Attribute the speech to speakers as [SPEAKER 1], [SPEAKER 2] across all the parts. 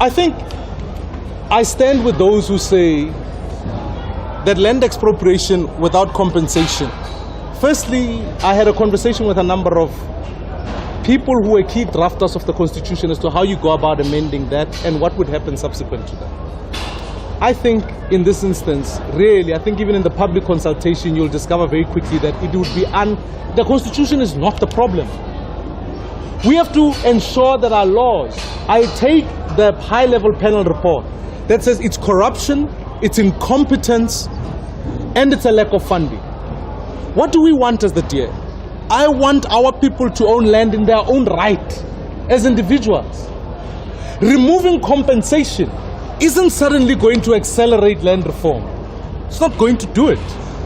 [SPEAKER 1] I think I stand with those who say that land expropriation without compensation. Firstly, I had a conversation with a number of people who were key drafters of the Constitution as to how you go about amending that and what would happen subsequent to that. I think in this instance, really, I think even in the public consultation, you'll discover very quickly that it would be the Constitution is not the problem. We have to ensure that our laws, I take the high-level panel report that says it's corruption, it's incompetence, and it's a lack of funding. What do we want as the DA? I want our people to own land in their own right as individuals. Removing compensation isn't suddenly going to accelerate land reform. It's not going to do it,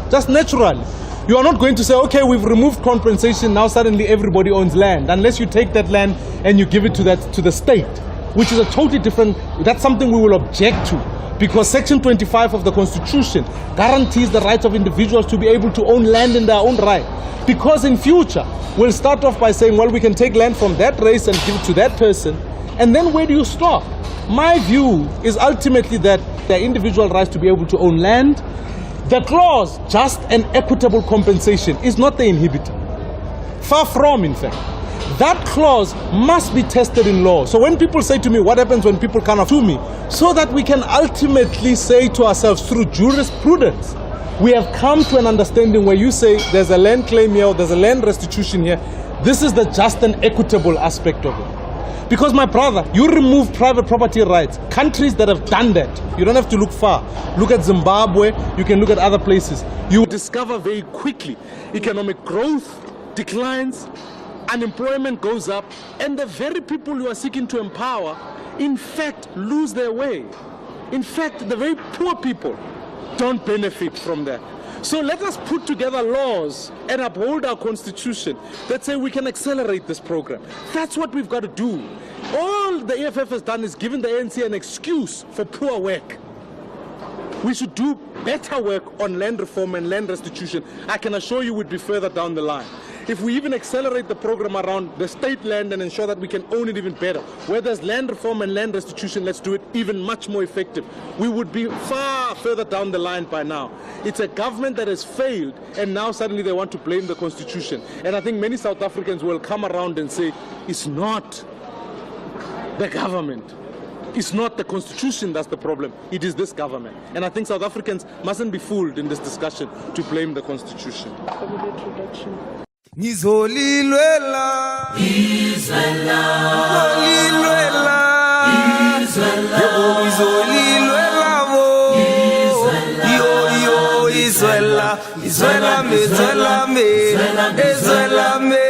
[SPEAKER 1] just naturally. You are not going to say, okay, we've removed compensation, now suddenly everybody owns land, unless you take that land and you give it to the state, which is a totally different, that's something we will object to, because Section 25 of the Constitution guarantees the rights of individuals to be able to own land in their own right. Because in future, we'll start off by saying, well, we can take land from that race and give it to that person, and then where do you stop? My view is ultimately that their individual rights to be able to own land, the clause, just and equitable compensation, is not the inhibitor. Far from, in fact. That clause must be tested in law. So when people say to me, what happens when people come up to me? So that we can ultimately say to ourselves through jurisprudence, we have come to an understanding where you say there's a land claim here, or there's a land restitution here. This is the just and equitable aspect of it. Because my brother, you remove private property rights. Countries that have done that, you don't have to look far. Look at Zimbabwe, you can look at other places. You discover very quickly economic growth declines, unemployment goes up, and the very people you are seeking to empower, in fact, lose their way. In fact, the very poor people don't benefit from that. So let us put together laws and uphold our Constitution that say we can accelerate this program. That's what we've got to do. All the EFF has done is given the ANC an excuse for poor work. We should do better work on land reform and land restitution. I can assure you we'd be further down the line. If we even accelerate the program around the state land and ensure that we can own it even better, where there's land reform and land restitution, let's do it even much more effective. We would be far further down the line by now. It's a government that has failed, and now suddenly they want to blame the Constitution. And I think many South Africans will come around and say, it's not the government. It's not the Constitution that's the problem. It is this government. And I think South Africans mustn't be fooled in this discussion to blame the Constitution.
[SPEAKER 2] Ngizolilwela
[SPEAKER 3] Izwela
[SPEAKER 2] Ngizolilwela
[SPEAKER 3] Izwela
[SPEAKER 2] Yebo ngizolilwela bo Yo Izwela Izwela me Izwela me Izwela me